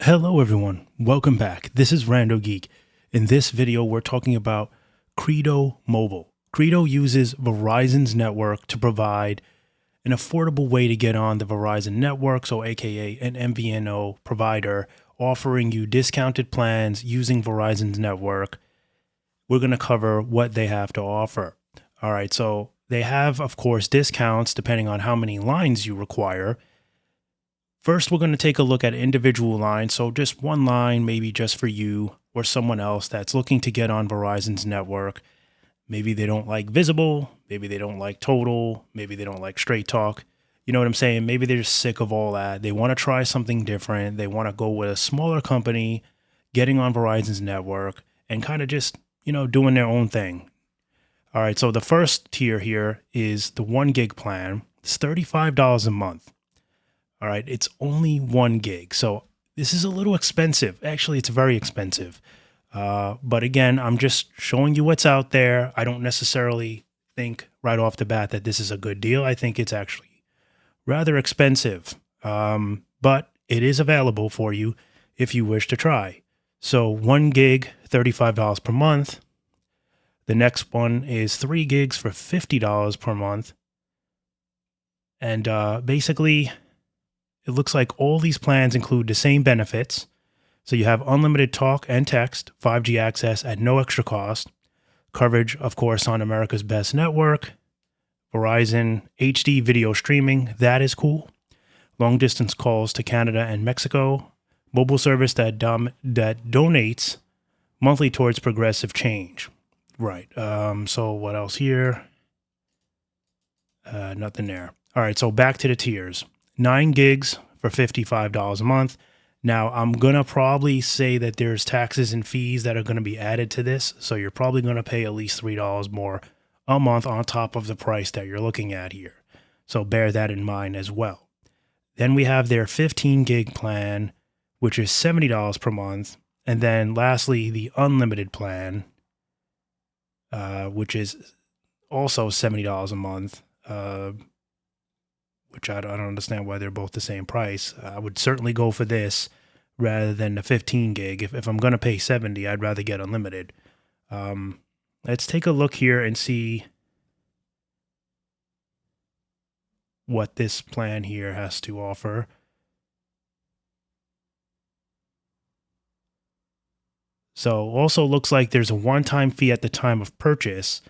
Hello everyone, welcome back. This is Rando Geek. In this video, we're talking about Credo Mobile. Credo uses Verizon's network to provide an affordable way to get on the Verizon network, so aka an MVNO provider, offering you discounted plans using Verizon's network. We're going to cover what they have to offer. All right, so they have, of course, discounts depending on how many lines you require. First, we're going to take a look at individual lines. So just one line, maybe just for you or someone else that's looking to get on Verizon's network. Maybe they don't like Visible. Maybe they don't like Total. Maybe they don't like Straight Talk. You know what I'm saying? Maybe they're just sick of all that. They want to try something different. They want to go with a smaller company, getting on Verizon's network and kind of just, doing their own thing. All right. So the first tier here is the 1 gig plan. It's $35 a month. All right, it's only 1 gig. So this is a little expensive. Actually, it's very expensive. But again, I'm just showing you what's out there. I don't necessarily think right off the bat that this is a good deal. I think it's actually rather expensive. But it is available for you if you wish to try. So 1 gig, $35 per month. The next one is 3 gigs for $50 per month. And basically, it looks like all these plans include the same benefits. So you have unlimited talk and text, 5G access at no extra cost, coverage, of course, on America's best network, Verizon HD video streaming, that is cool, long distance calls to Canada and Mexico, mobile service that donates monthly towards progressive change. Right. So what else here? Nothing there. All right. So back to the tiers. 9 gigs for $55 a month. Now, I'm going to probably say that there's taxes and fees that are going to be added to this. So you're probably going to pay at least $3 more a month on top of the price that you're looking at here. So bear that in mind as well. Then we have their 15 gig plan, which is $70 per month. And then lastly, the unlimited plan, which is also $70 a month. Which I don't understand why they're both the same price. I would certainly go for this rather than the 15 gig. If I'm going to pay 70, I'd rather get unlimited. Let's take a look here and see what this plan here has to offer. So also looks like there's a one-time fee at the time of purchase,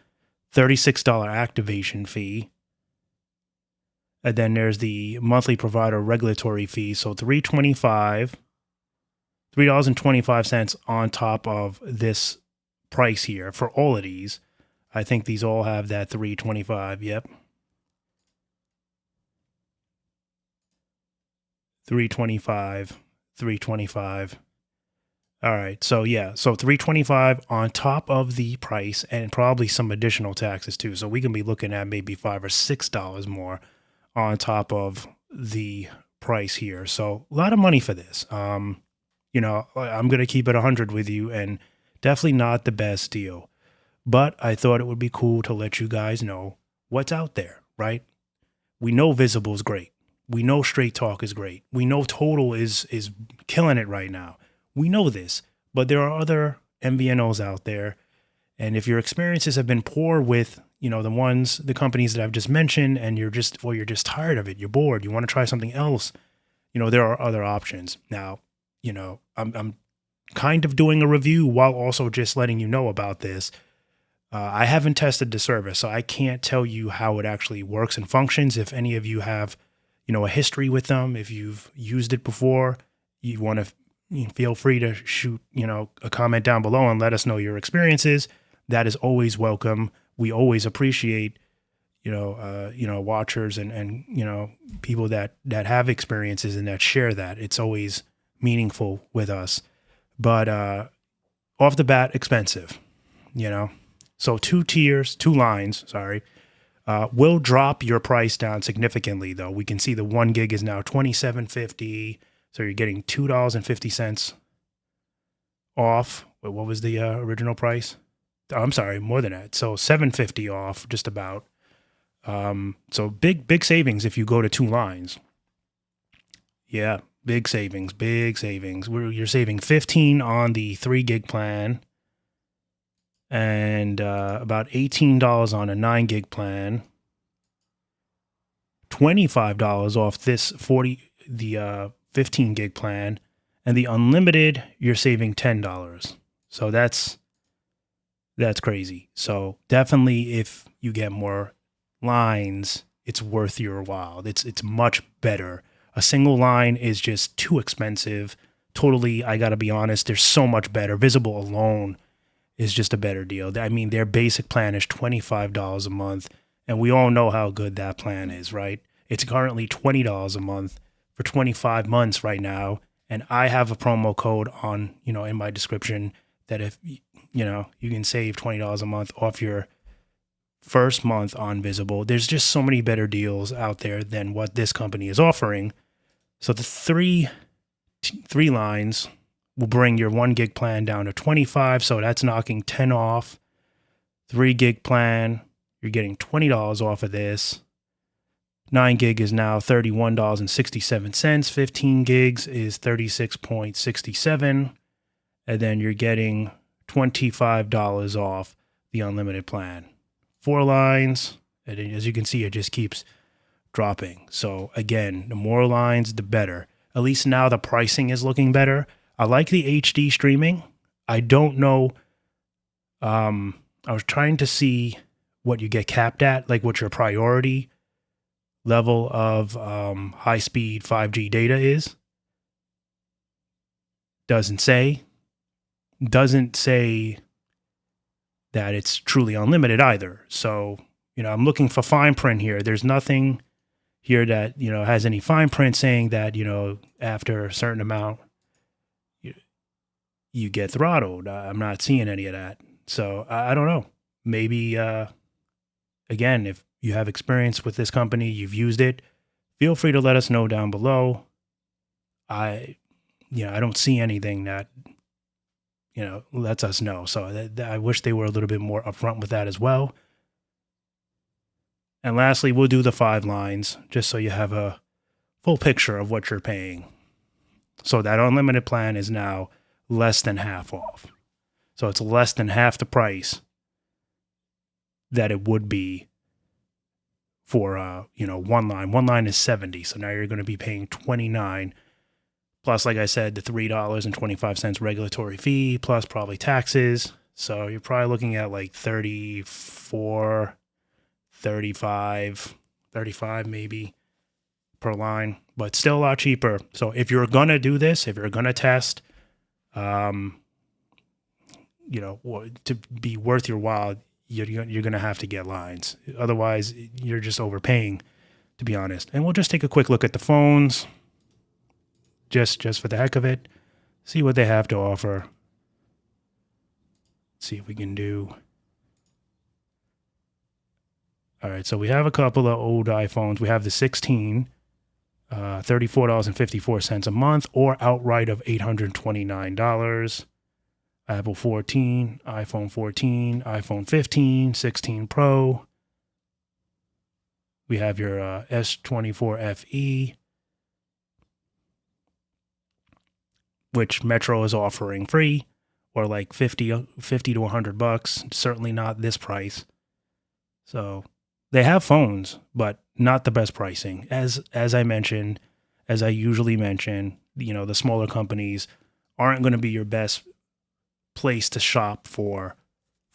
$36 activation fee. And then there's the monthly provider regulatory fee. So $3.25 on top of this price here for all of these. I think these all have that $3.25. Yep. $3.25. All right. So yeah. So $3.25 on top of the price and probably some additional taxes too. So we can be looking at maybe $5 or $6 more on top of the price here. So a lot of money for this. I'm going to keep it 100 with you and definitely not the best deal. But I thought it would be cool to let you guys know what's out there, right? We know Visible is great. We know Straight Talk is great. We know Total is killing it right now. We know this, but there are other MVNOs out there. And if your experiences have been poor with the companies that I've just mentioned, and you're just tired of it, you're bored, you want to try something else, there are other options. Now, I'm kind of doing a review while also just letting you know about this. I haven't tested the service, so I can't tell you how it actually works and functions. If any of you have, a history with them, if you've used it before, you want to feel free to shoot, a comment down below and let us know your experiences. That is always welcome. We always appreciate, watchers and people that have experiences and that share that. It's always meaningful with us. But off the bat, expensive, So 2 lines, will drop your price down significantly, though. We can see the 1 gig is now $27.50. So you're getting $2.50 off. Wait, what was the original price? I'm sorry, more than that. So $7.50 off, just about. So big savings if you go to 2 lines. Yeah, Big savings, big savings. You're saving 15 on the 3 gig plan and about $18 on a 9 gig plan. $25 off this 15 gig plan, and the unlimited you're saving $10. So that's crazy. So definitely if you get more lines, it's worth your while. It's much better. A single line is just too expensive. Totally, I got to be honest, there's so much better. Visible alone is just a better deal. I mean, their basic plan is $25 a month, and we all know how good that plan is, right? It's currently $20 a month for 25 months right now, and I have a promo code on, in my description that if, you can save $20 a month off your first month on Visible. There's just so many better deals out there than what this company is offering. So the three lines will bring your 1 gig plan down to 25, so that's knocking 10 off. 3 gig plan, you're getting $20 off of this. 9 gig is now $31.67. 15 gigs is $36.67. And then you're getting $25 off the unlimited plan. 4 lines, and as you can see, it just keeps dropping. So again, the more lines, the better. At least now the pricing is looking better. I like the HD streaming. I don't know. I was trying to see what you get capped at, like what your priority level of high-speed 5G data is. Doesn't say that it's truly unlimited either. So, I'm looking for fine print here. There's nothing here that, has any fine print saying that, after a certain amount, you get throttled. I'm not seeing any of that. So I don't know. Maybe, again, if you have experience with this company, you've used it, feel free to let us know down below. I don't see anything that, lets us know. So I wish they were a little bit more upfront with that as well. And lastly, we'll do the 5 lines just so you have a full picture of what you're paying. So that unlimited plan is now less than half off. So it's less than half the price that it would be for, 1 line. 1 line is $70. So now you're going to be paying $29. Plus, like I said, the $3.25 regulatory fee, plus probably taxes. So you're probably looking at like 34, 35 maybe per line, but still a lot cheaper. So if you're going to do this, if you're going to test, to be worth your while, you're going to have to get lines. Otherwise, you're just overpaying, to be honest. And we'll just take a quick look at the phones. Just for the heck of it, see what they have to offer. See if we can do. All right, so we have a couple of old iPhones. We have the 16, $34.54 a month, or outright of $829. Apple 14, iPhone 14, iPhone 15, 16 Pro. We have your S24 FE, which Metro is offering free, or like 50 to $100. Certainly not this price. So they have phones, but not the best pricing. As I mentioned, as I usually mention, the smaller companies aren't going to be your best place to shop for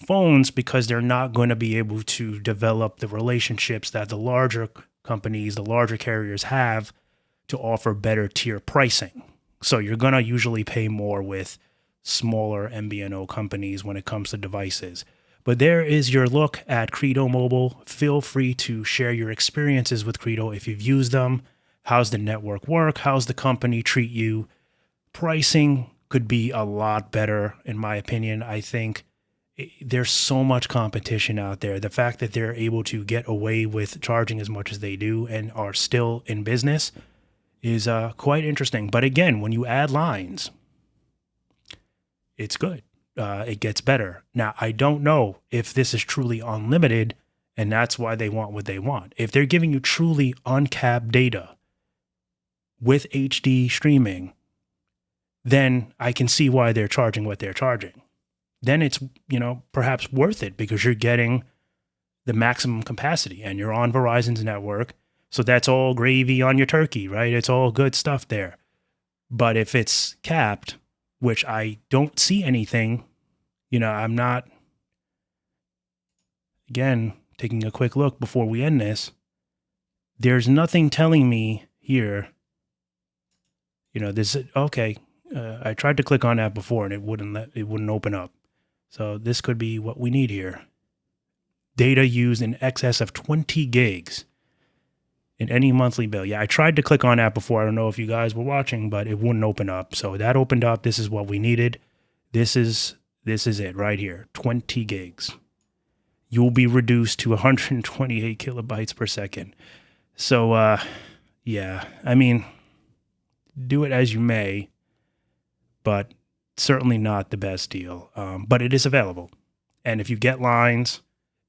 phones because they're not going to be able to develop the relationships that the larger companies, the larger carriers have to offer better tier pricing. So you're going to usually pay more with smaller MVNO companies when it comes to devices. But there is your look at Credo Mobile. Feel free to share your experiences with Credo if you've used them. How's the network work? How's the company treat you? Pricing could be a lot better, in my opinion. I think there's so much competition out there. The fact that they're able to get away with charging as much as they do and are still in business is quite interesting. But again, when you add lines, it's good. It gets better. Now, I don't know if this is truly unlimited, and that's why they want what they want. If they're giving you truly uncapped data, with HD streaming, then I can see why they're charging what they're charging. Then it's, perhaps worth it because you're getting the maximum capacity and you're on Verizon's network. So that's all gravy on your turkey, right? It's all good stuff there. But if it's capped, which I don't see anything, I'm not, again, taking a quick look before we end this, there's nothing telling me here, this, okay, I tried to click on that before and it wouldn't open up. So this could be what we need here. Data used in excess of 20 gigs in any monthly bill. Yeah, I tried to click on that before. I don't know if you guys were watching, but it wouldn't open up. So that opened up. This is what we needed. This is it right here. 20 gigs. You'll be reduced to 128 kilobytes per second. So, yeah, I mean, do it as you may, but certainly not the best deal. But it is available. And if you get lines,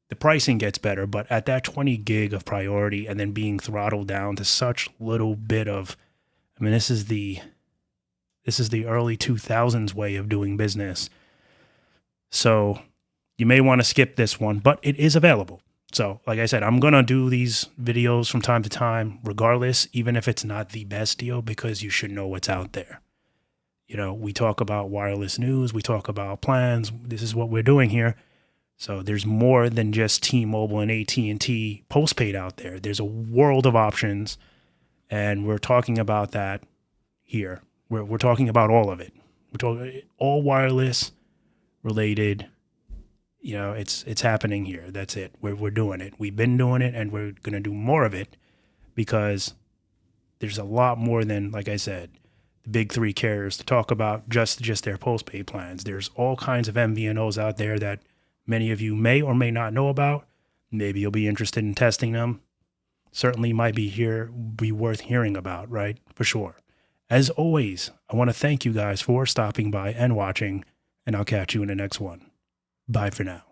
the pricing gets better, but at that 20 gig of priority and then being throttled down to such little bit of, this is the early 2000s way of doing business. So you may want to skip this one, but it is available. So like I said, I'm going to do these videos from time to time, regardless, even if it's not the best deal, because you should know what's out there. We talk about wireless news, we talk about plans. This is what we're doing here. So there's more than just T-Mobile and AT&T postpaid out there. There's a world of options, and we're talking about that here. We're talking about all of it. We're talking all wireless related. It's happening here. That's it. We're doing it. We've been doing it, and we're going to do more of it because there's a lot more than, like I said, the big three carriers to talk about just their postpaid plans. There's all kinds of MVNOs out there that many of you may or may not know about. Maybe you'll be interested in testing them. Certainly might be worth hearing about, right? For sure. As always, I want to thank you guys for stopping by and watching, and I'll catch you in the next one. Bye for now.